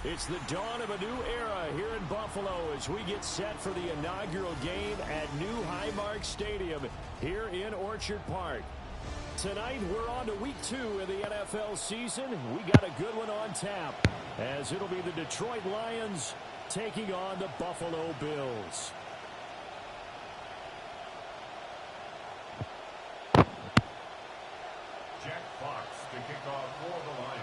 It's the dawn of a new era here in Buffalo as we get set for the inaugural game at New Highmark Stadium here in Orchard Park. Tonight, we're on to week 2 in the NFL season. We got a good one on tap as it'll be the Detroit Lions taking on the Buffalo Bills. Jack Fox to kick off for the Lions.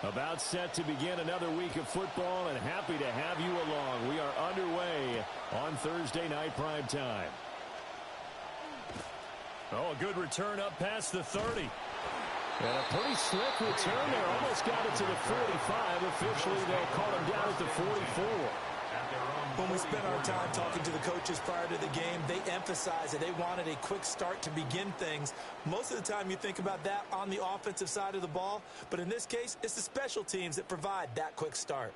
About set to begin another week of football, and happy to have you along. We are underway on Thursday night prime time. Oh, a good return up past the 30. And a pretty slick return there. Almost got it to the 45. Officially, they'll call him down at the 44. When we spent our time talking to the coaches prior to the game, they emphasized that they wanted a quick start to begin things. Most of the time you think about that on the offensive side of the ball, but in this case, it's the special teams that provide that quick start.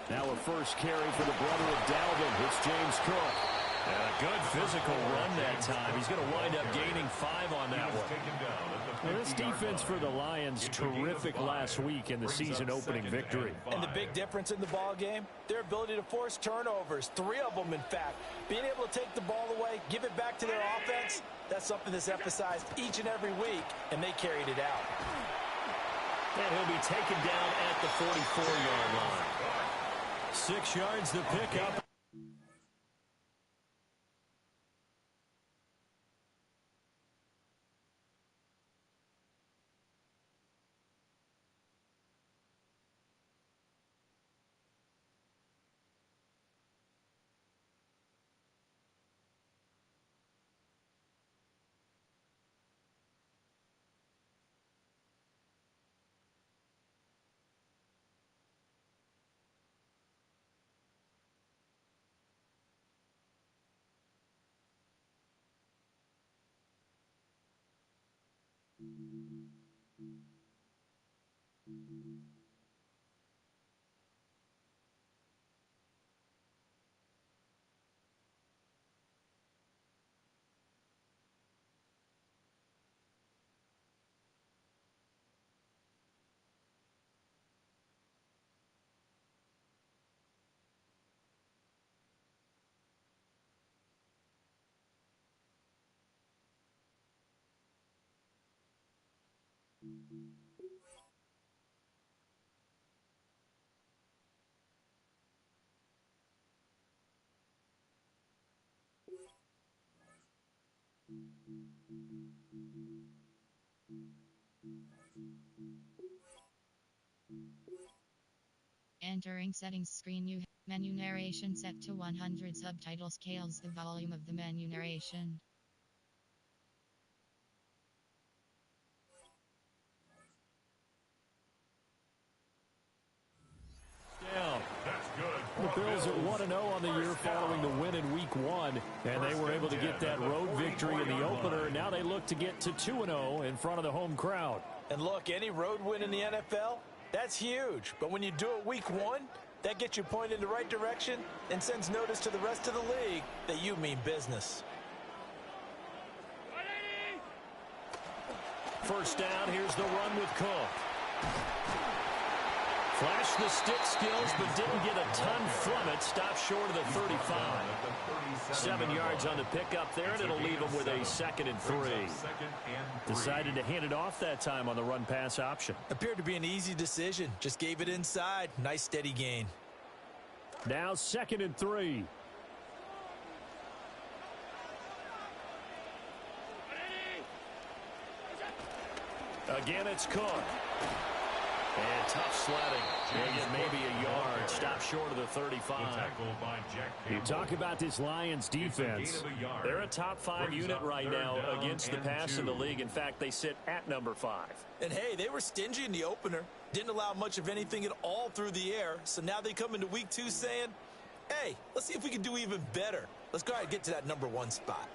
Now a first carry for the brother of Dalvin. It's James Cook. And a good physical run that time. He's going to wind up gaining 5 on that one. Now this defense for the Lions, terrific last week in the season-opening victory. And the big difference in the ball game, their ability to force turnovers, 3 of them, in fact. Being able to take the ball away, give it back to their offense, that's something that's emphasized each and every week, and they carried it out. And he'll be taken down at the 44-yard line. 6 yards to pick up. Entering settings screen, you menu narration set to 100. Subtitle scales the volume of the menu narration. Down. The Bills are 1-0 on the year following the win in Week 1, and they were able to get that road victory in the opener. Now they look to get to 2-0 in front of the home crowd. And look, any road win in the NFL, that's huge. But when you do it Week 1, that gets you pointed in the right direction and sends notice to the rest of the league that you mean business. First down, here's the run with Cook. Flashed the stick skills, but didn't get a ton from it. Stopped short of the 35. 7 yards on the pickup there, and it'll leave him with a 2nd and 3. Decided to hand it off that time on the run-pass option. Appeared to be an easy decision. Just gave it inside. Nice steady gain. Now 2nd and 3. Again, it's Cook. And tough sledding. They get maybe a yard. Stop short of the 35. You talk about this Lions defense. They're a top 5 unit right now against the pass in the league. In fact, they sit at number 5. And, hey, they were stingy in the opener. Didn't allow much of anything at all through the air. So now they come into week 2 saying, hey, let's see if we can do even better. Let's go ahead and get to that number 1 spot.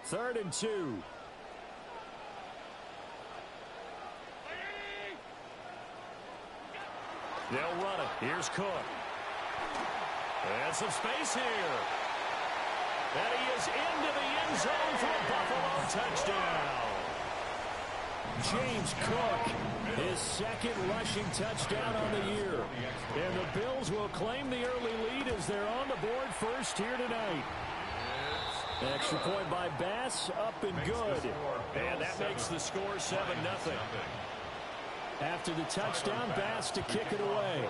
3rd and 2. They'll run it. Here's Cook. And some space here. And he is into the end zone for a Buffalo touchdown. James Cook, his 2nd rushing touchdown on the year. And the Bills will claim the early lead as they're on the board first here tonight. Extra point by Bass, up and good. And that makes the score 7-0. After the touchdown, Bass to kick it away.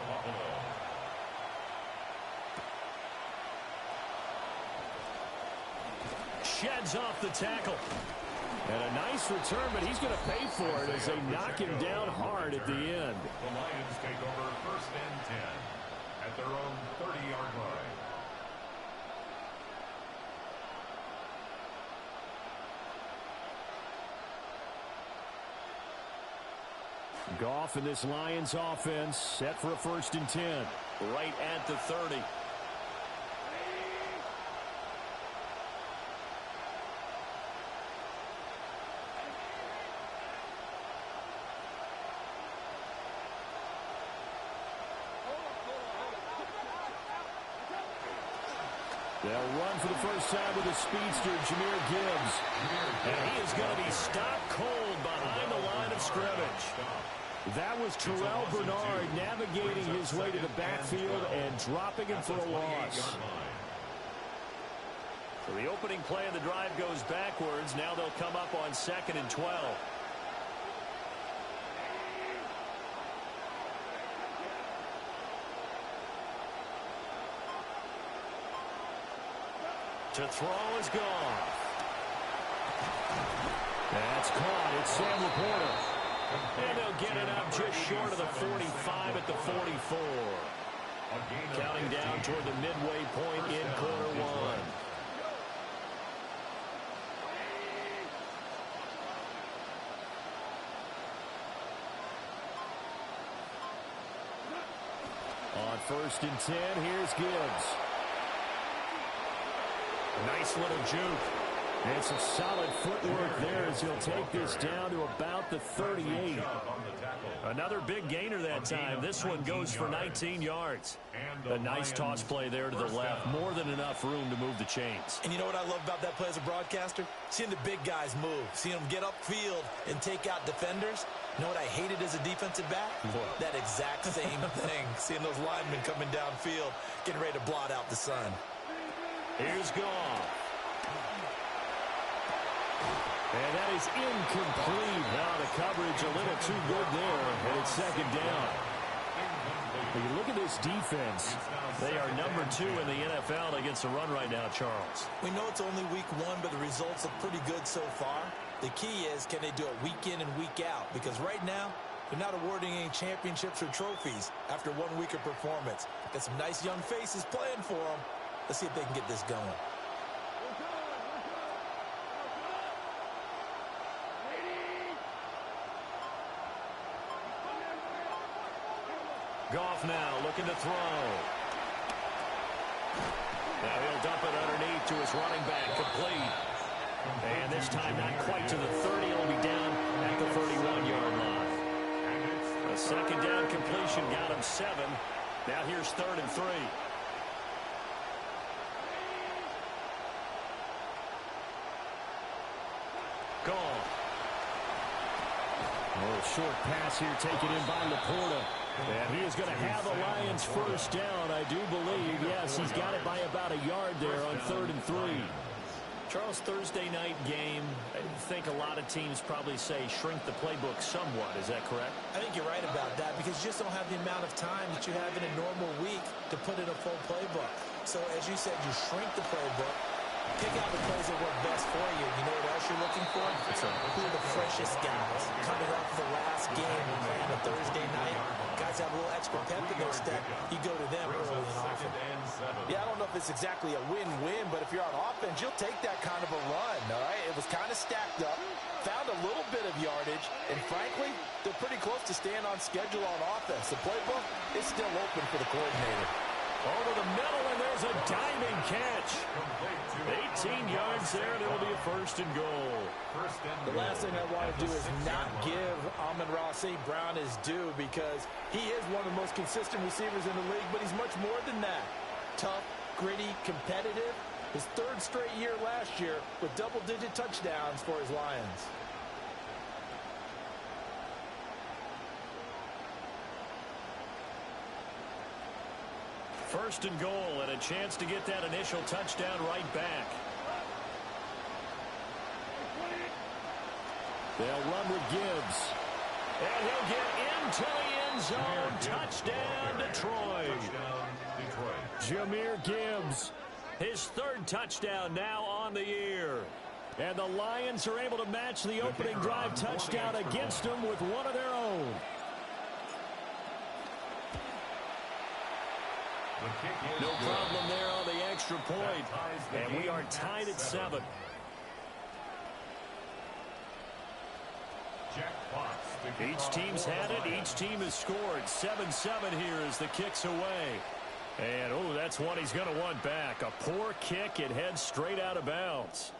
Sheds off the tackle. And a nice return, but he's going to pay for it as they knock him down hard at the end. The Lions take over 1st and 10 at their own 30-yard line. Goff in this Lions offense set for a 1st and 10. Right at the 30. They'll run for the first time with the speedster, Jahmyr Gibbs. And he is going to be stopped cold behind the line of scrimmage. That was Terrell Bernard navigating his way to the backfield and dropping him for a loss. So the opening play of the drive goes backwards. Now they'll come up on 2nd and 12. To throw is gone. That's caught. It's Sam Laporta. And they'll get it up just short of the 45 at the 44. Counting down toward the midway point in quarter 1. On 1st and 10, here's Gibbs. Nice little juke. And some solid footwork there as he'll take this down to about the 38. Another big gainer that time. This one goes for 19 yards. A nice toss play there to the left. More than enough room to move the chains. And you know what I love about that play as a broadcaster? Seeing the big guys move. Seeing them get upfield and take out defenders. You know what I hated as a defensive back? What? That exact same thing. Seeing those linemen coming downfield, getting ready to blot out the sun. Here's Goff. And that is incomplete. Now the coverage a little too good there. And it's 2nd down. When you look at this defense, they are number 2 in the NFL against the run right now, Charles. We know it's only week 1, but the results look pretty good so far. The key is, can they do it week in and week out? Because right now, they're not awarding any championships or trophies after 1 week of performance. Got some nice young faces playing for them. Let's see if they can get this going. Goff now looking to throw. Now he'll dump it underneath to his running back, complete. And this time not quite to the 30. It'll be down at the 31-yard line. A 2nd down completion got him 7. Now here's 3rd and 3. Gone. A little short pass here taken in by Laporta. And he is going to have the Lions first down, I do believe. Yes, he's got it by about a yard there on 3rd and 3. Charles, Thursday night game, I think a lot of teams probably say shrink the playbook somewhat. Is that correct? I think you're right about that because you just don't have the amount of time that you have in a normal week to put in a full playbook. So as you said, you shrink the playbook, Pick out the plays that work best for you. You know what else you're looking for? Who are the freshest guys? Coming off the last game and playing a Thursday night, guys have a little extra pep in their step. You go to them early and often. Yeah, I don't know if it's exactly a win-win, but if you're on offense, you'll take that kind of a run, all right? It was kind of stacked up, found a little bit of yardage, and frankly, they're pretty close to staying on schedule on offense. The playbook is still open for the coordinator. Over the middle, and there's a diving catch. 18 yards there, and it'll be a first and goal. The last thing I want to do is not give Amon-Ra St. Brown his due, because he is one of the most consistent receivers in the league, but he's much more than that. Tough, gritty, competitive. His third straight year last year with double-digit touchdowns for his Lions. First and goal, and a chance to get that initial touchdown right back. They'll run with Gibbs. And he'll get into the end zone. Touchdown, Detroit. Jahmyr Gibbs, his third touchdown now on the year. And the Lions are able to match the opening drive touchdown against them with one of their own. No problem there on the extra point. And we are tied at 7. Each team's had it. Each team has scored. 7-7 here as the kick's away. And, oh, that's one he's going to want back. A poor kick. It heads straight out of bounds.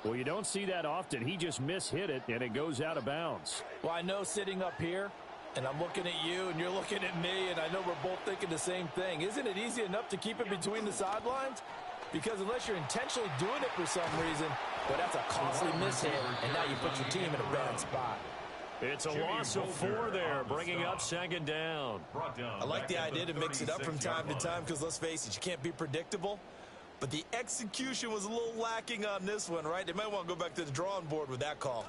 Well, you don't see that often. He just mishit it, and it goes out of bounds. Well, I know sitting up here, and I'm looking at you, and you're looking at me, and I know we're both thinking the same thing. Isn't it easy enough to keep it between the sidelines? Because unless you're intentionally doing it for some reason, well, that's a costly mishit, and now you put your team in a bad spot. It's a loss of 4 there, bringing up second down. I like the idea to mix it up from time to time because, let's face it, you can't be predictable. But the execution was a little lacking on this one, right? They might want to go back to the drawing board with that call.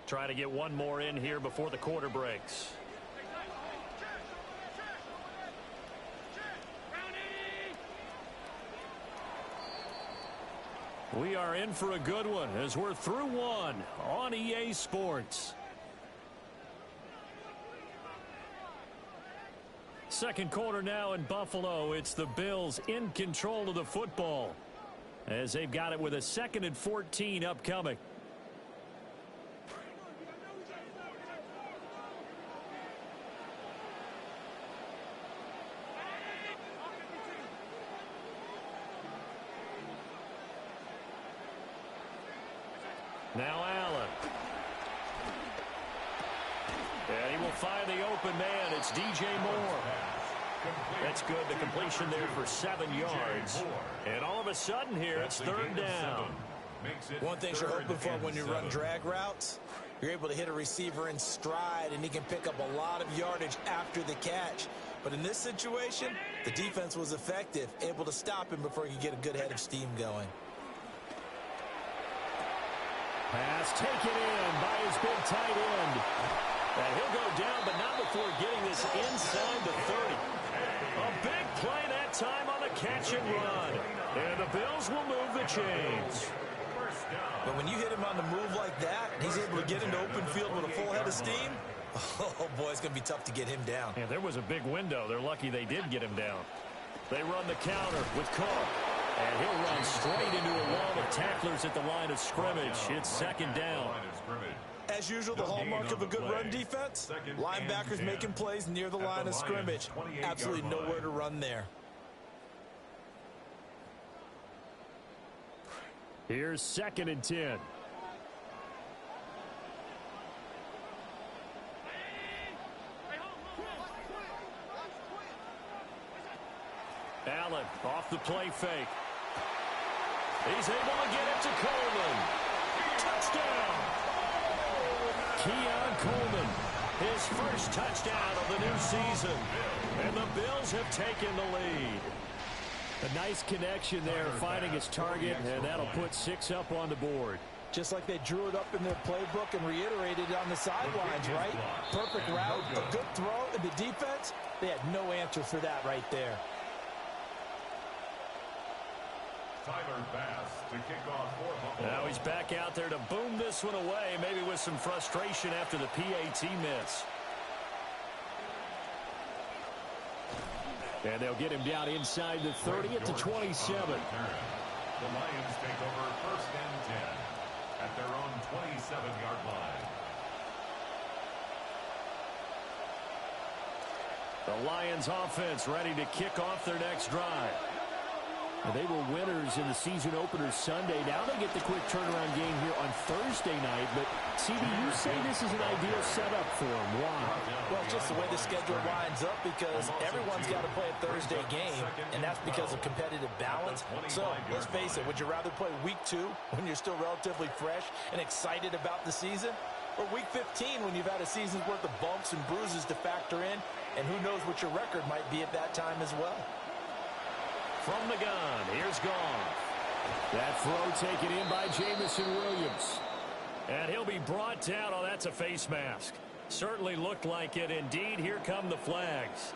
Try to get one more in here before the quarter breaks. We are in for a good one as we're through one on EA Sports. Second quarter now in Buffalo. It's the Bills in control of the football as they've got it with a 2nd and 14 upcoming. Now Allen. And he will find the open man. It's DJ Moore. That's good. The completion there for 7 yards. And all of a sudden here, it's third down. One thing you're hoping for when you run drag routes, you're able to hit a receiver in stride, and he can pick up a lot of yardage after the catch. But in this situation, the defense was effective, able to stop him before he could get a good head of steam going. Pass taken in by his big tight end. And he'll go down, but not before getting this inside the 30. A big play that time on the catch and run. And the Bills will move the chains. But when you hit him on the move like that, and he's able to get into open field with a full head of steam, oh, boy, it's going to be tough to get him down. Yeah, there was a big window. They're lucky they did get him down. They run the counter with Cook. And he'll run straight into a wall of tacklers at the line of scrimmage. It's second down. As usual, the hallmark of a good run defense, linebackers making plays near the line of scrimmage. Absolutely nowhere to run there. Here's 2nd and 10. Allen off the play fake. He's able to get it to Coleman. Touchdown! Keon Coleman, his first touchdown of the new season. And the Bills have taken the lead. A nice connection there, finding his target, and that'll put 6 up on the board. Just like they drew it up in their playbook and reiterated it on the sidelines, right? Perfect route, a good throw, and the defense, they had no answer for that right there. Tyler Bass to kick off for Buffalo. Now he's back out there to boom this one away, maybe with some frustration after the PAT miss. And they'll get him down inside the 30 at the 27. The Lions take over first and 10 at their own 27-yard line. The Lions offense ready to kick off their next drive. And they were winners in the season opener Sunday. Now they get the quick turnaround game here on Thursday night. But, CB, you say this is an ideal setup for them. Why? Well, it's just the way the schedule lines up because everyone's got to play a Thursday game, and that's because of competitive balance. So, let's face it, would you rather play Week 2 when you're still relatively fresh and excited about the season? Or Week 15 when you've had a season's worth of bumps and bruises to factor in, and who knows what your record might be at that time as well. From the gun, here's Goff. That throw taken in by Jamison Williams. And he'll be brought down. Oh, that's a face mask. Certainly looked like it. Indeed, here come the flags.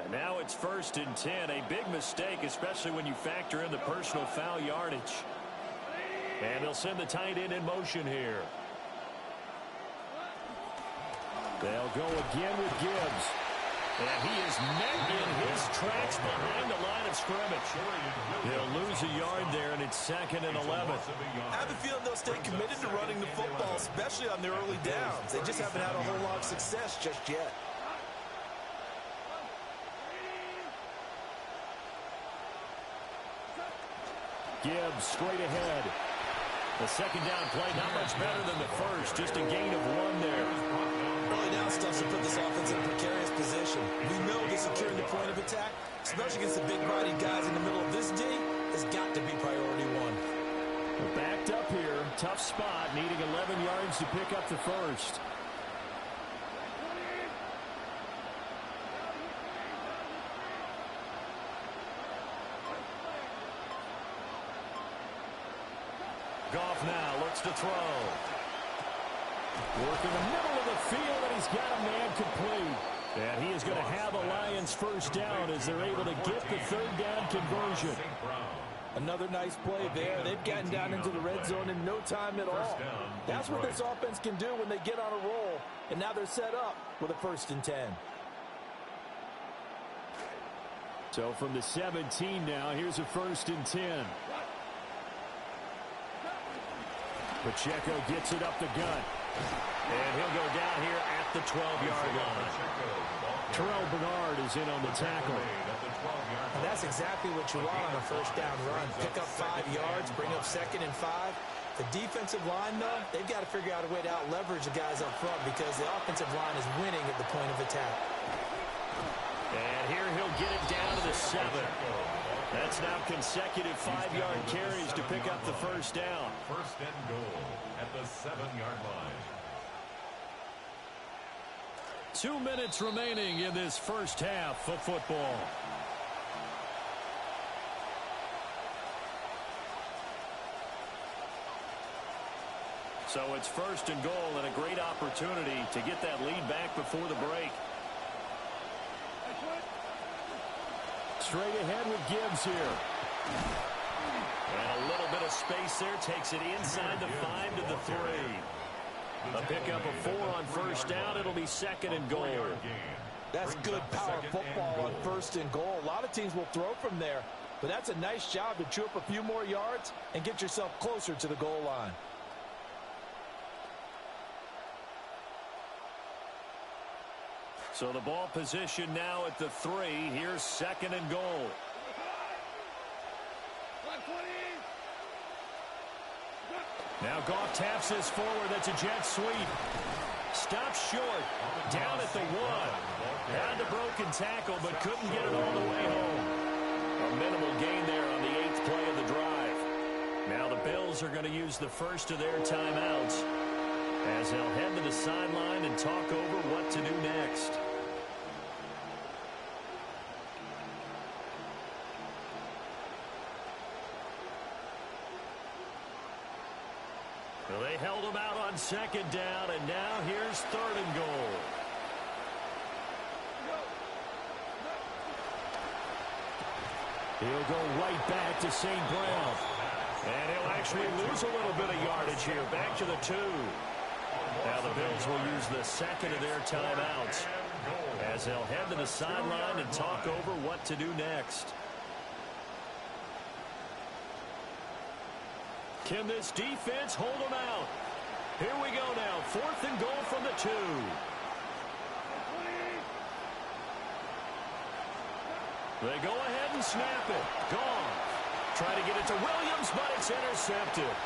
And now it's first and 10. A big mistake, especially when you factor in the personal foul yardage. And they'll send the tight end in motion here. They'll go again with Gibbs. And he is met in his tracks behind the line of scrimmage. They'll lose a yard there, and it's 2nd and 11. I have a feeling they'll stay committed to running the football, especially on their early downs. They just haven't had a whole lot of success just yet. Gibbs straight ahead. The second down play, not much better than the first. Just a gain of 1 there. Early down stuff to put this offense in a precarious position. We know that securing the point of attack, especially against the big-bodied guys in the middle of this D, has got to be priority 1. They're backed up here. Tough spot, needing 11 yards to pick up the first. Goff now looks to throw. Work in the middle of the field, and he's got a man complete. And he is going to have a Lions first down as they're able to get the third down conversion. Another nice play there. They've gotten down into the red zone in no time at all. That's what this offense can do when they get on a roll. And now they're set up with a 1st and 10. So from the 17 now, here's a 1st and 10. Pacheco gets it up the gut. And he'll go down here at the 12-yard line. Terrell Bernard is in on the tackle. And that's exactly what you want on a first down run. Pick up 5 yards, bring up 2nd and 5. The defensive line, though, they've got to figure out a way to out-leverage the guys up front because the offensive line is winning at the point of attack. And here he'll get it down to the 7. That's now consecutive 5-yard carries to pick up the first down. 1st and goal at the 7-yard line. 2 minutes remaining in this first half of football. So it's 1st and goal and a great opportunity to get that lead back before the break. Straight ahead with Gibbs here. And a little bit of space there. Takes it inside the 5 to the 3. A pickup of 4 on first down. It'll be 2nd and goal. That's good power football on 1st and goal. A lot of teams will throw from there. But that's a nice job to chew up a few more yards and get yourself closer to the goal line. So the ball position now at the 3. Here's 2nd and goal. Now Goff taps this forward. That's a jet sweep. Stops short. Down at the 1. Had the broken tackle, but couldn't get it all the way home. A minimal gain there on the 8th play of the drive. Now the Bills are going to use the first of their timeouts as they'll head to the sideline and talk over what to do next. Well, they held them out on 2nd down, and now here's 3rd and goal. He'll go right back to St. Brown. And he'll actually lose a little bit of yardage here. Back to the 2. Now the Bills will use the second of their timeouts as they'll head to the sideline and talk over what to do next. Can this defense hold them out? Here we go now. 4th and goal from the 2. They go ahead and snap it. Gone. Try to get it to Williams, but it's intercepted.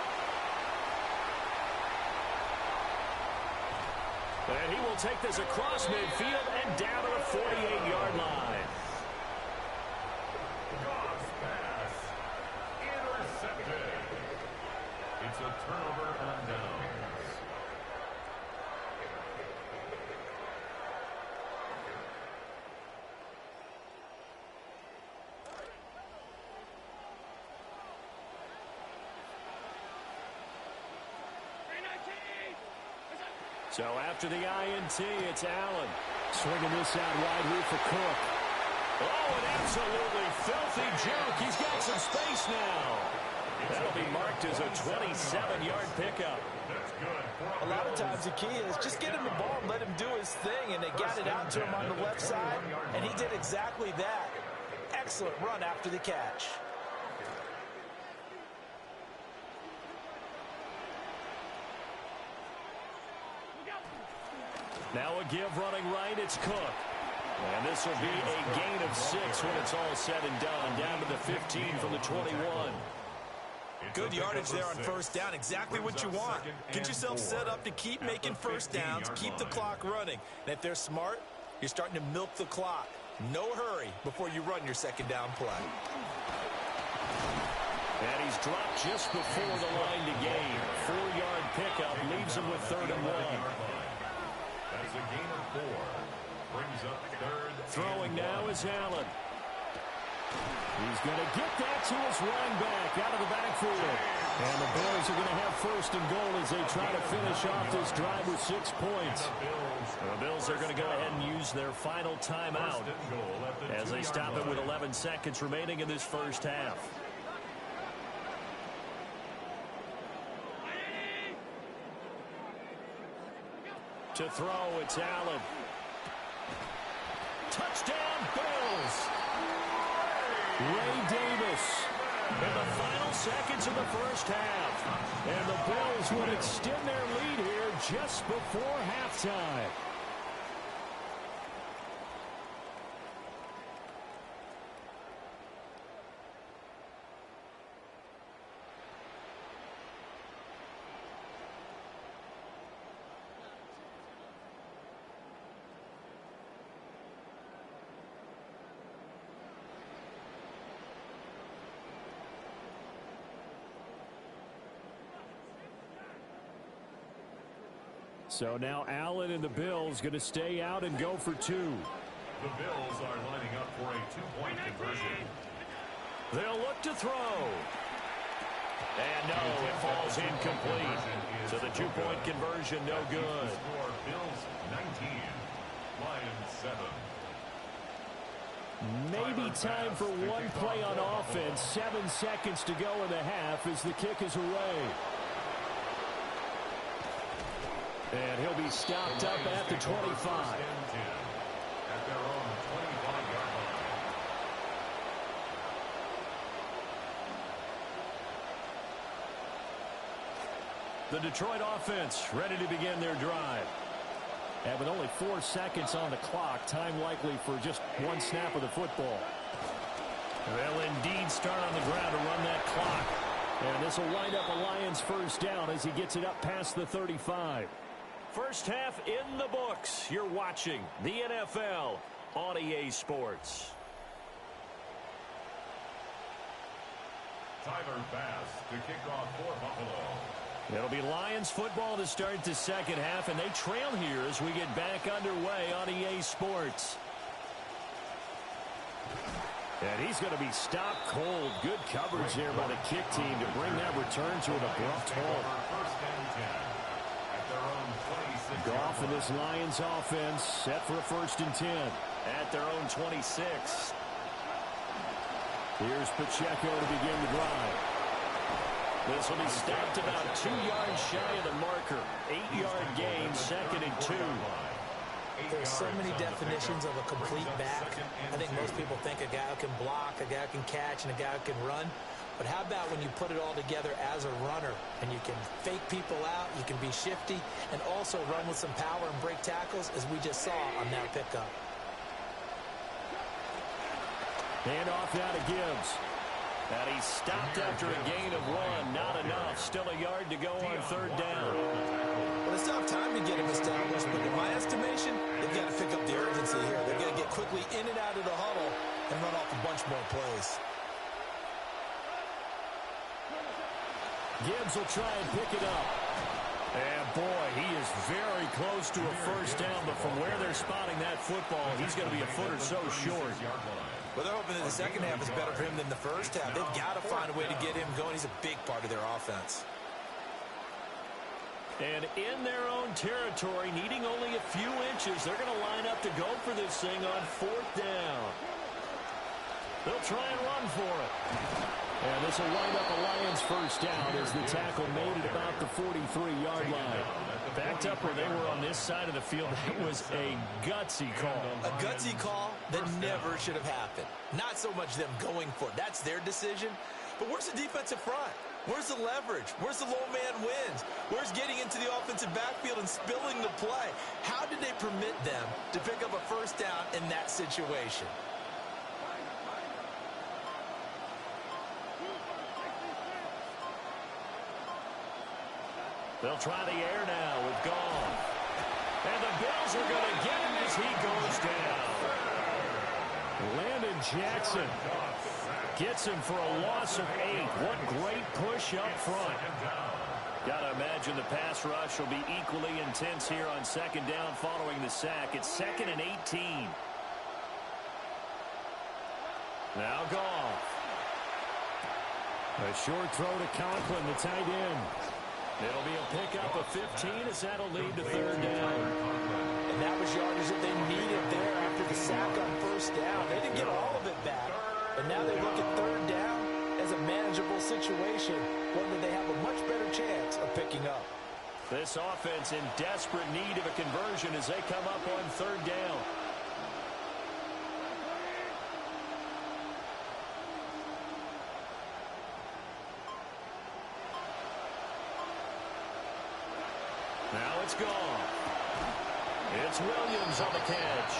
And he will take this across midfield and down to the 48-yard line. Goss pass. Intercepted. It's a turnover on downs. So after the INT, it's Allen. Swinging this out wide here for Cook. Oh, an absolutely filthy juke. He's got some space now. That'll be marked as a 27-yard pickup. A lot of times the key is just get him the ball and let him do his thing, and they got it out to him on the left side, and he did exactly that. Excellent run after the catch. Now a give running right, it's Cook. And this will be a gain of 6 when it's all said and done. Down to the 15 from the 21. Good yardage there on first down. Exactly what you want. Get yourself set up to keep making first downs, keep the clock running. And if they're smart, you're starting to milk the clock. No hurry before you run your second down play. And he's dropped just before the line to gain. 4-yard pickup leaves him with 3rd and 1. That's a gain of 4. Brings up 3rd. Throwing now is Allen. He's going to get that to his running back out of the backfield. And the Bills are going to have 1st and goal as they try to finish off this drive with 6 points. The Bills are going to go ahead and use their final timeout as they stop it with 11 seconds remaining in this first half. To throw, it's Allen. Touchdown, Bills. Ray Davis in the final seconds of the first half. And the Bills would extend their lead here just before halftime. So now Allen and the Bills going to stay out and go for 2. The Bills are lining up for a 2-point conversion. They'll look to throw. And no, it falls incomplete. So the 2-point conversion no good. Score Bills 19, Lions 7. Maybe time for one play on offense. 7 seconds to go in the half as the kick is away. And he'll be stopped up at the 25. At their own 25-yard line. The Detroit offense ready to begin their drive. And with only 4 seconds on the clock, time likely for just one snap of the football. They'll indeed start on the ground to run that clock. And this will wind up a Lions first down as he gets it up past the 35. First half in the books. You're watching the NFL on EA Sports. Tyler Bass to kick off for Buffalo. It'll be Lions football to start the second half, and they trail here as we get back underway on EA Sports. And he's going to be stopped cold. Good coverage there by the kick team to bring that return to an abrupt halt. First and 10 at their own 26. Goff and this Lions offense set for a 1st and 10 at their own 26. Here's Pacheco to begin the drive. This will be stopped about 2 yards shy of the marker. 8-yard gain, 2nd and 2. There's so many definitions of a complete back. I think most people think a guy who can block, a guy who can catch, and a guy who can run. But how about when you put it all together as a runner, and you can fake people out, you can be shifty, and also run with some power and break tackles, as we just saw on that pickup. Hand off now to Gibbs. And he's stopped after a gain of 1. Not enough. Still a yard to go on 3rd down. Well, it's tough time to get him established, but in my estimation, they've got to pick up the urgency here. They've got to get quickly in and out of the huddle and run off a bunch more plays. Gibbs will try and pick it up. And, boy, he is very close to a first down, but from where they're spotting that football, he's going to be a foot or so short. Well, they're hoping that the second half is better for him than the first half. They've got to find a way to get him going. He's a big part of their offense. And in their own territory, needing only a few inches, they're going to line up to go for this thing on 4th down. They'll try and run for it. And this will wind up a Lions first down as the tackle made it about the 43-yard line. Backed up where they were on this side of the field, that was a gutsy call. A gutsy call that never should have happened. Not so much them going for it. That's their decision. But where's the defensive front? Where's the leverage? Where's the low man wins? Where's getting into the offensive backfield and spilling the play? How did they permit them to pick up a first down in that situation? They'll try the air now with Gall. And the Bills are going to get him as he goes down. Landon Jackson gets him for a loss of 8. What great push up front. Got to imagine the pass rush will be equally intense here on 2nd down following the sack. It's 2nd and 18. Now Gall. A short throw to Conklin, the tight end. It'll be a pickup of 15 as that'll lead to 3rd down. And that was yardage that they needed there after the sack on 1st down. They didn't get all of it back. And now they look at 3rd down as a manageable situation, one that they have a much better chance of picking up. This offense in desperate need of a conversion as they come up on 3rd down. Now it's gone. It's Williams on the catch.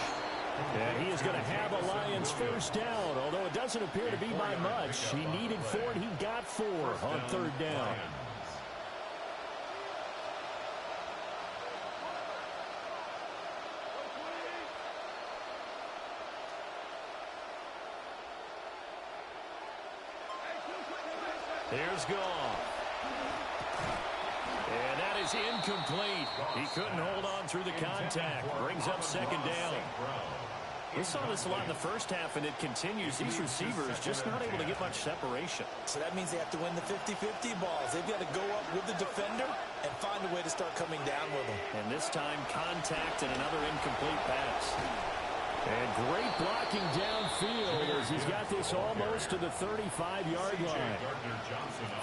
And he is going to have a Lions first down, although it doesn't appear to be by much. He needed 4, and he got 4 on 3rd down. Here's Gall. And that is incomplete. He couldn't hold on through the contact. Brings up 2nd down. We saw this a lot in the first half, and it continues. These receivers just not able to get much separation. So that means they have to win the 50-50 balls. They've got to go up with the defender and find a way to start coming down with them. And this time, contact and another incomplete pass. And great blocking downfield as he's got this almost to the 35-yard line.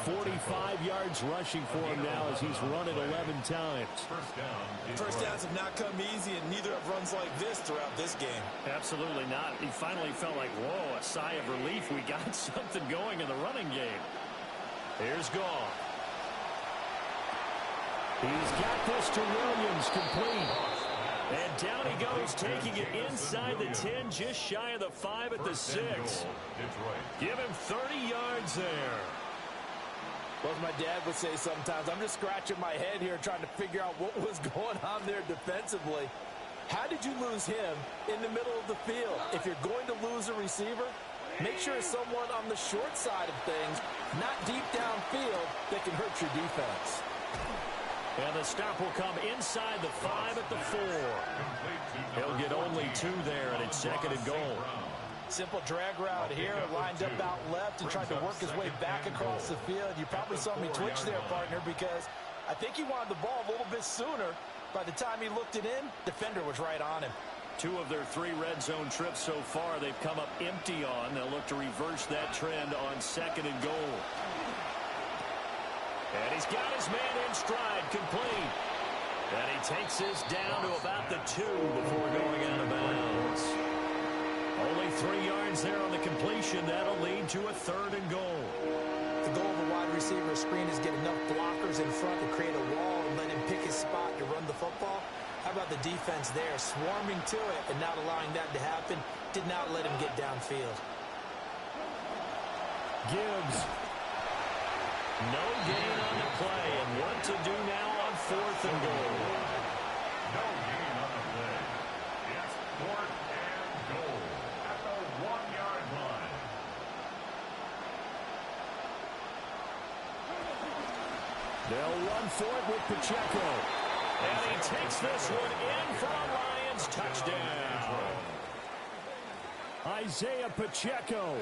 45 yards rushing for him now as he's run it 11 times. First downs have not come easy, and neither have runs like this throughout this game. Absolutely not. He finally felt like, whoa, a sigh of relief. We got something going in the running game. Here's Gall. He's got this to Williams, complete. And down he goes, taking it inside the 10, just shy of the 5 at the 6. Give him 30 yards there. Well, as my dad would say sometimes, I'm just scratching my head here trying to figure out what was going on there defensively. How did you lose him in the middle of the field? If you're going to lose a receiver, make sure it's someone on the short side of things, not deep downfield, that can hurt your defense. And the stop will come inside the 5 at the 4. He'll get only 2 there, and it's 2nd and goal. Simple drag route here, lined up out left and tried to work his way back across the field. You probably saw me twitch there, partner, because I think he wanted the ball a little bit sooner. By the time he looked it in, defender was right on him. 2 of their 3 red zone trips so far, they've come up empty on. They'll look to reverse that trend on 2nd and goal. And he's got his man in stride, complete. And he takes this down to about the 2 before going out of bounds. Only 3 yards there on the completion. That'll lead to a 3rd and goal. The goal of a wide receiver screen is get enough blockers in front to create a wall and let him pick his spot to run the football. How about the defense there, swarming to it and not allowing that to happen? Did not let him get downfield. Gibbs. No gain on the play, and what to do now on 4th and goal. No gain on the play. It's 4th and goal at the 1-yard line. They'll run for it with Pacheco. And he takes this one in for a Lions touchdown. Isaiah Pacheco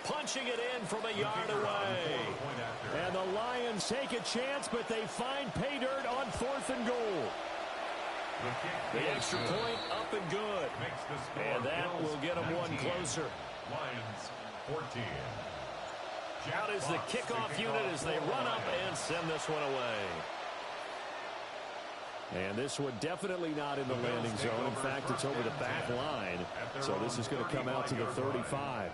punching it in from a yard away. And the Lions take a chance, but they find pay dirt on 4th and goal. The extra point up and good. And that will get them one closer. Lions 14. Out is the kickoff unit as they run up and send this one away. And this one definitely not in the landing zone. In fact, it's over the back line. So this is going to come out to the 35.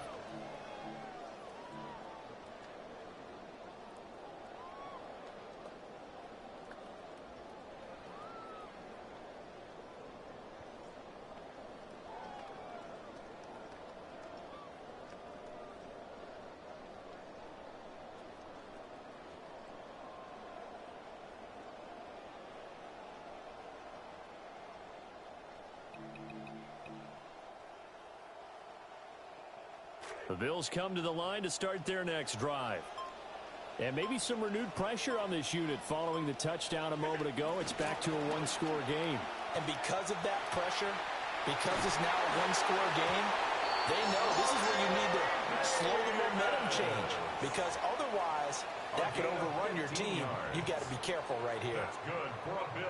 The Bills come to the line to start their next drive. And maybe some renewed pressure on this unit following the touchdown a moment ago. It's back to a 1-score game. And because of that pressure, because it's now a 1-score game, they know this is where you need to slow the momentum change. Because otherwise, that could overrun your team. You've got to be careful right here.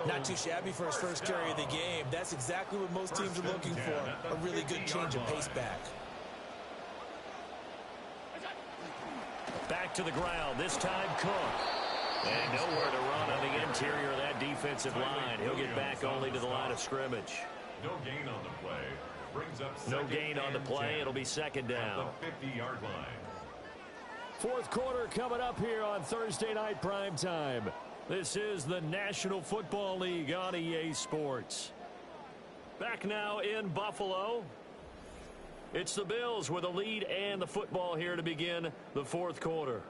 Not too shabby for his first carry of the game. That's exactly what most teams are looking for. A really good change of pace back. Back to the ground, this time Cook. And nowhere to run on the interior of that defensive line. He'll get back only to the line of scrimmage. No gain on the play. Brings up no gain on the play. It'll be 2nd down. At the 50-yard line. 4th quarter coming up here on Thursday night prime time. This is the National Football League on EA Sports. Back now in Buffalo. It's the Bills with a lead and the football here to begin the 4th quarter.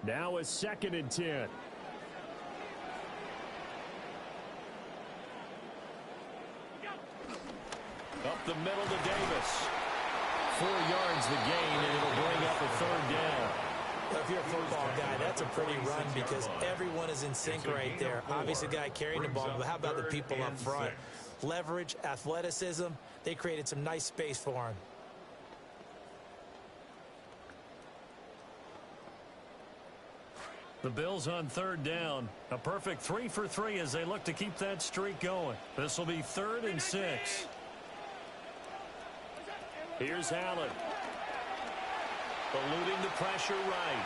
Now a 2nd and 10. Up the middle to Davis. 4 yards the gain, and it'll bring up a 3rd down. If you're a football guy, that's a pretty run because everyone is in sync right there. Obviously, the guy carrying the ball, but how about the people up front? Leverage, athleticism, they created some nice space for him. The Bills on 3rd down. A perfect 3 for 3 as they look to keep that streak going. This will be 3rd and 6. Here's Allen. Eluding the pressure right.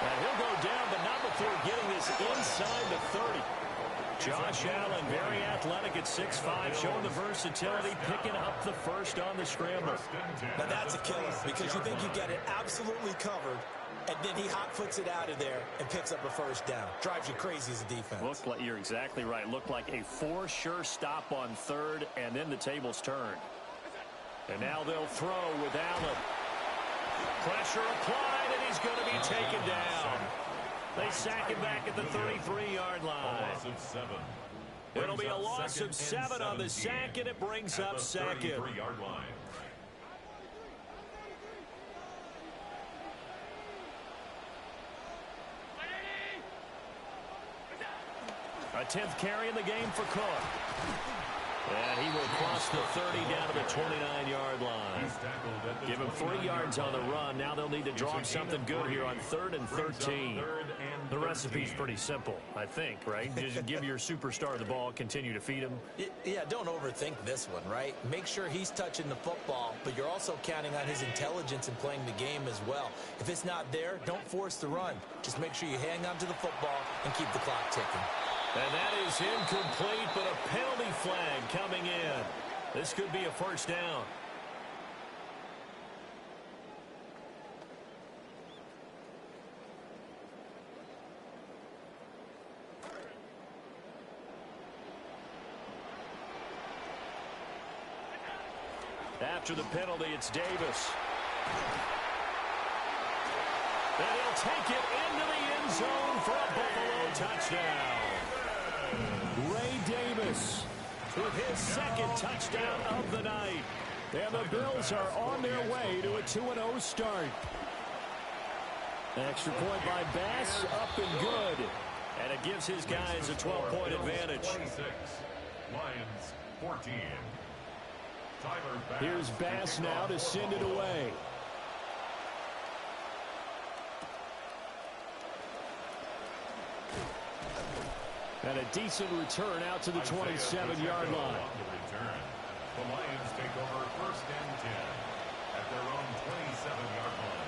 And he'll go down, but not before getting this inside the 30. Josh Allen, very athletic at 6'5", showing the versatility, picking up the first on the scramble. Now that's a killer because you think you got it absolutely covered, and then he hot foots it out of there and picks up a first down. Drives you crazy as a defense. Looked like, you're exactly right. Looked like a for sure stop on 3rd, and then the tables turned. And now they'll throw with Allen. Pressure applied, and he's going to be taken down. They sack him back at the 33-yard line. It'll be a loss of 7 on the sack, and it brings up 2nd. A 10th carry in the game for Cook. And he will across the 30 down to the 29-yard line. Give him 3 yards on the run. Now they'll need to draw up something good here on 3rd and 13. The recipe's pretty simple, I think, right? Just give your superstar the ball, continue to feed him. Yeah, don't overthink this one, right? Make sure he's touching the football, but you're also counting on his intelligence in playing the game as well. If it's not there, don't force the run. Just make sure you hang on to the football and keep the clock ticking. And that is incomplete, but a penalty flag coming in. This could be a first down. After the penalty, it's Davis. And he'll take it into the end zone for a Buffalo touchdown. Ray Davis with his second touchdown of the night. And the Bills are on their way to a 2-0 start. Extra point by Bass, up and good. And it gives his guys a 12-point advantage. 26, Lions 14. Here's Bass now to send it away. And a decent return out to the 27-yard line. The Lions take over 1st and 10 at their own 27-yard line.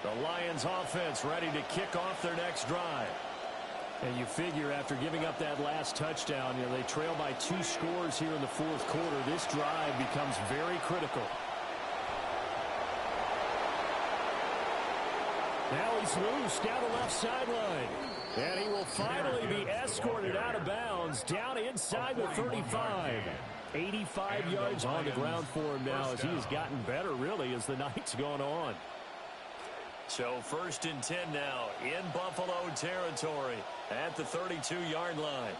The Lions offense ready to kick off their next drive. And you figure after giving up that last touchdown, they trail by 2 scores here in the 4th quarter. This drive becomes very critical. Now he's loose down the left sideline. And he will finally be escorted out of bounds down inside the 35. 85 yards on the ground for him now as he has gotten better, really, as the night's gone on. So 1st and 10 now in Buffalo territory at the 32-yard line.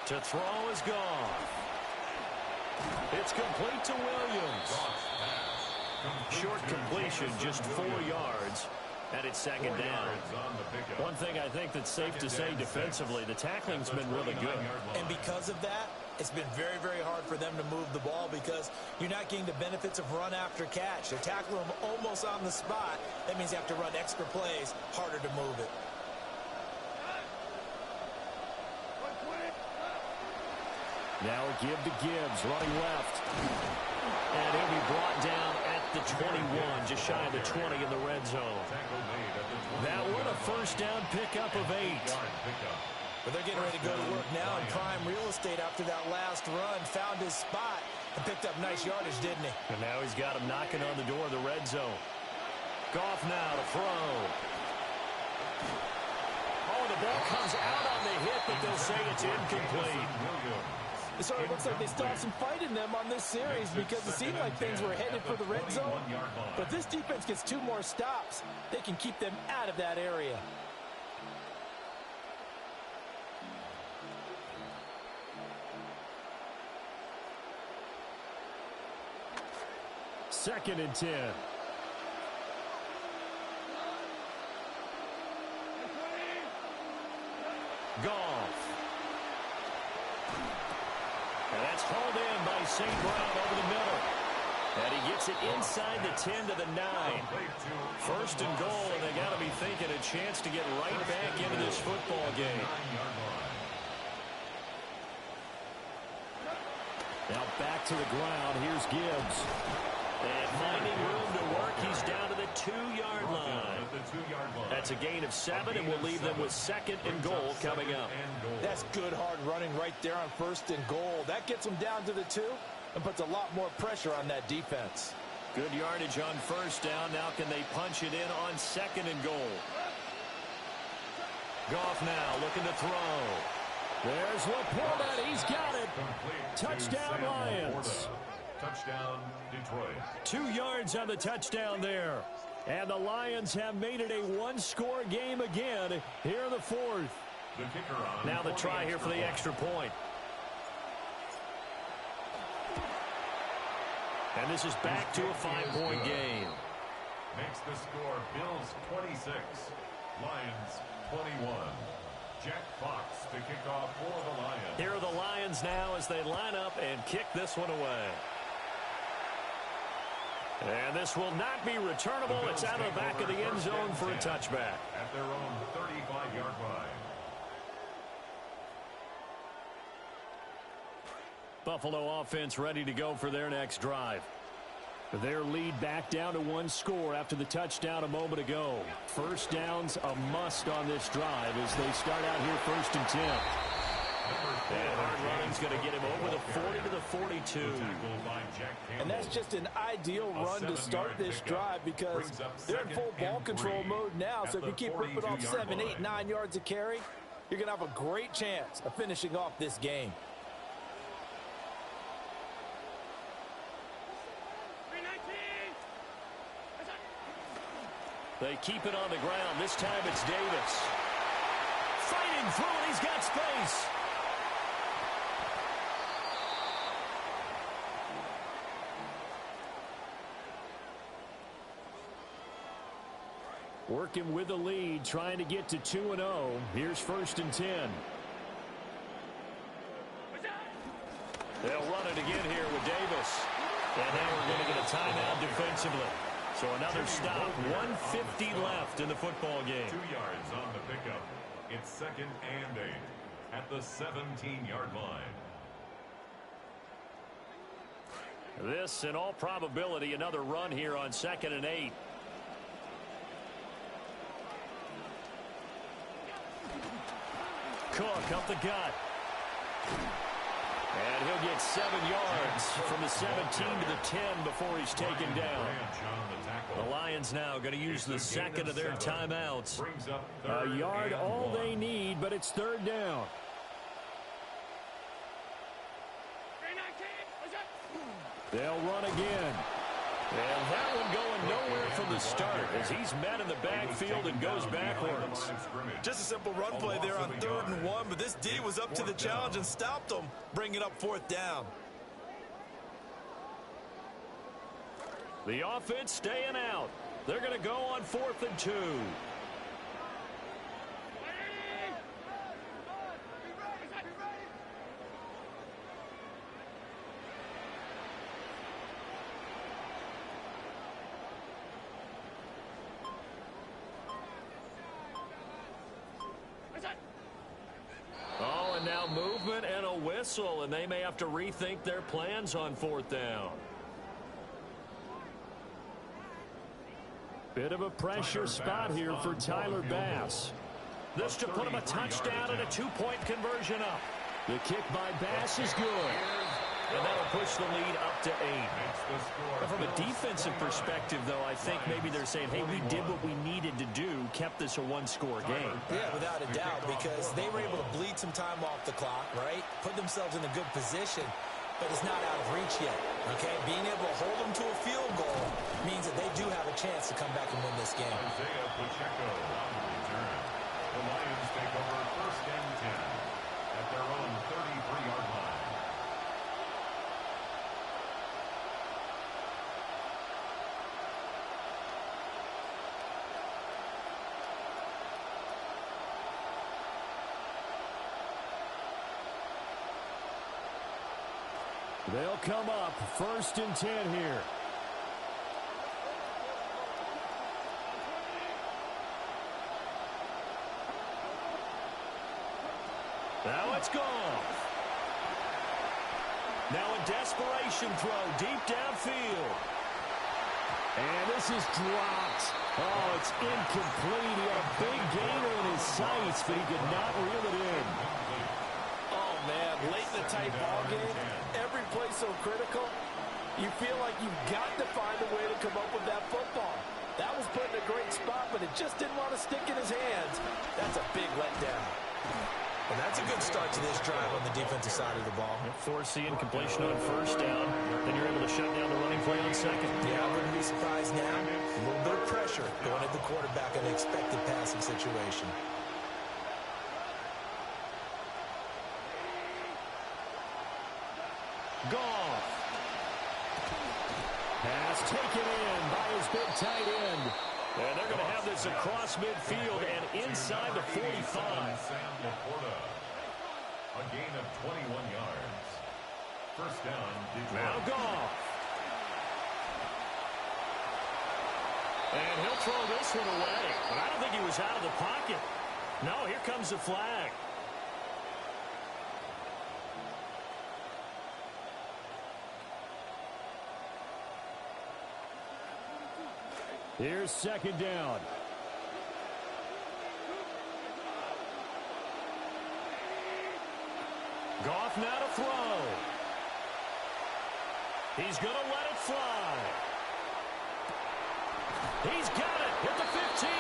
To throw is gone. It's complete to Williams. Short completion, just 4 yards. And it's 2nd down. One thing I think that's safe to say defensively, the tackling's been really good. And because of that, it's been very, very hard for them to move the ball because you're not getting the benefits of run after catch. They're tackling them almost on the spot. That means you have to run extra plays, harder to move it. Now a give to Gibbs, running left. And he'll be brought down at the 21, just shy of the 20 in the red zone. That one a first down pickup of 8. But they're getting ready to go to work now in prime real estate after that last run. Found his spot and picked up nice yardage, didn't he? And now he's got him knocking on the door of the red zone. Goff now to throw. Oh, the ball comes out on the hit, but they'll say it's incomplete. It sort of looks like they still have some fight in them on this series because it seemed like things were headed for the red zone. But this defense gets 2 more stops. They can keep them out of that area. Second and 10. Goff. And that's hauled in by St. Brown over the middle. And he gets it inside the 10 to the 9. 1st and goal, and they got to be thinking a chance to get right back into this football game. Now back to the ground. Here's Gibbs. And finding room to work, he's down to the 2-yard line. That's a gain of 7, and we'll leave them with 2nd and goal coming up. That's good hard running right there on 1st and goal. That gets them down to the 2 and puts a lot more pressure on that defense. Good yardage on 1st down. Now can they punch it in on 2nd and goal? Goff now looking to throw. There's Laporta. He's got it. Touchdown, Lions. Touchdown, Detroit. 2 yards on the touchdown there. And the Lions have made it a 1-score game again here in the 4th. The kicker on now the try here for the extra point. And this is back to a 5-point game. Makes the score Bills 26, Lions 21. Jack Fox to kick off for the Lions. Here are the Lions now as they line up and kick this one away. And this will not be returnable. It's out of the back of the end zone for a touchback. At their own 35-yard line. Buffalo offense ready to go for their next drive. Their lead back down to 1 score after the touchdown a moment ago. First down's a must on this drive as they start out here 1st and 10. And hard running's going to get him over the 40 to the 42. And that's just an ideal run to start this drive because they're in full ball control mode now. So if you keep ripping off 7, 8, 9 yards of carry, you're going to have a great chance of finishing off this game. They keep it on the ground. This time it's Davis. Fighting through it. He's got space. Working with the lead, trying to get to 2-0. Here's 1st and 10. They'll run it again here with Davis. And now we're going to get a timeout defensively. So another stop, 1:50 left in the football game. 2 yards on the pickup. It's 2nd and 8 at the 17-yard line. This, in all probability, another run here on 2nd and 8. Cook up the gut. And he'll get 7 yards from the 17 to the 10 before he's taken down. The Lions now going to use the second of their timeouts. A yard all they need, but it's 3rd down. They'll run again. And that one going nowhere from the start as he's met in the backfield and goes backwards. Just a simple run play there on 3rd and 1, but this D was up to the challenge and stopped them, bringing up 4th down. The offense staying out. They're going to go on 4th and 2. Oh, and now movement and a whistle, and they may have to rethink their plans on 4th down. Bit of a pressure spot here for Tyler Bass. This to put him a touchdown and a 2-point conversion up. The kick by Bass is good. And that'll push the lead up to 8. But from a defensive perspective, though, I think maybe they're saying, hey, we did what we needed to do, kept this a 1-score game. Yeah, without a doubt, because they were able to bleed some time off the clock, right? Put themselves in a good position, but it's not out of reach yet, okay? Being able to hold them to a field goal means that they do have a chance to come back and win this game. Isaiah Pacheco on the return. The Lions take over 1st and 10 at their own 33-yard line. They'll come up 1st and 10 here. Now it's gone. Now a desperation throw deep downfield. And this is dropped. Oh, it's incomplete. He had a big gainer in his sights, but he could not reel it in. Oh, man, late in the tight ball game, every play so critical, you feel like you've got to find a way to come up with that football. That was put in a great spot, but it just didn't want to stick in his hands. That's a big letdown. And that's a good start to this drive on the defensive side of the ball. Foreseeing completion on 1st down. Then you're able to shut down the running play on 2nd. Yeah, I wouldn't be surprised now. A little bit of pressure going at the quarterback in an expected passing situation. Goff. Pass taken in by his big tight end. And they're going to have this across midfield and inside the 45. A gain of 21 yards. First down, Detroit. Now Goff. And he'll throw this one away. But I don't think he was out of the pocket. No, here comes the flag. Here's second down. Goff now to throw. He's going to let it fly. He's got it at the 15.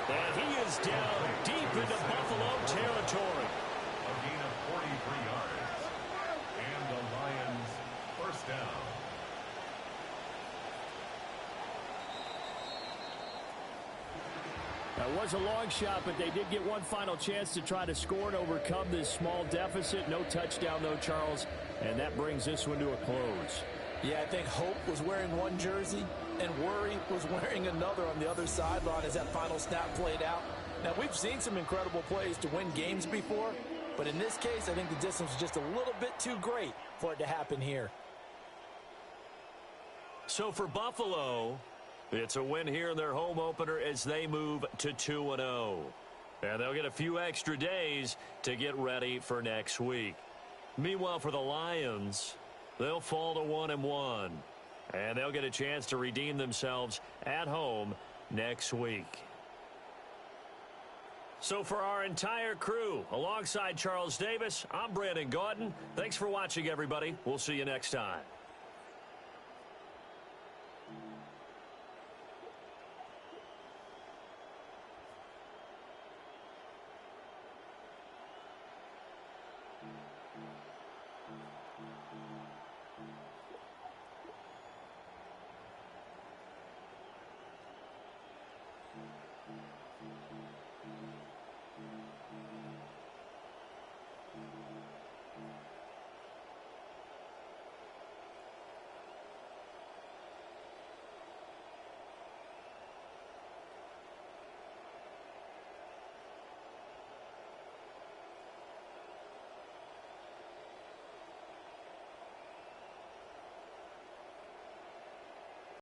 And he is down deep into Buffalo territory. A gain of 43 yards. And the Lions first down. That was a long shot, but they did get one final chance to try to score and overcome this small deficit. No touchdown, though, Charles, and that brings this one to a close. Yeah, I think hope was wearing one jersey and worry was wearing another on the other sideline as that final snap played out. Now, we've seen some incredible plays to win games before, but in this case, I think the distance was just a little bit too great for it to happen here. So for Buffalo, it's a win here in their home opener as they move to 2-0. And they'll get a few extra days to get ready for next week. Meanwhile, for the Lions, they'll fall to 1-1. And they'll get a chance to redeem themselves at home next week. So for our entire crew, alongside Charles Davis, I'm Brandon Gaudin. Thanks for watching, everybody. We'll see you next time.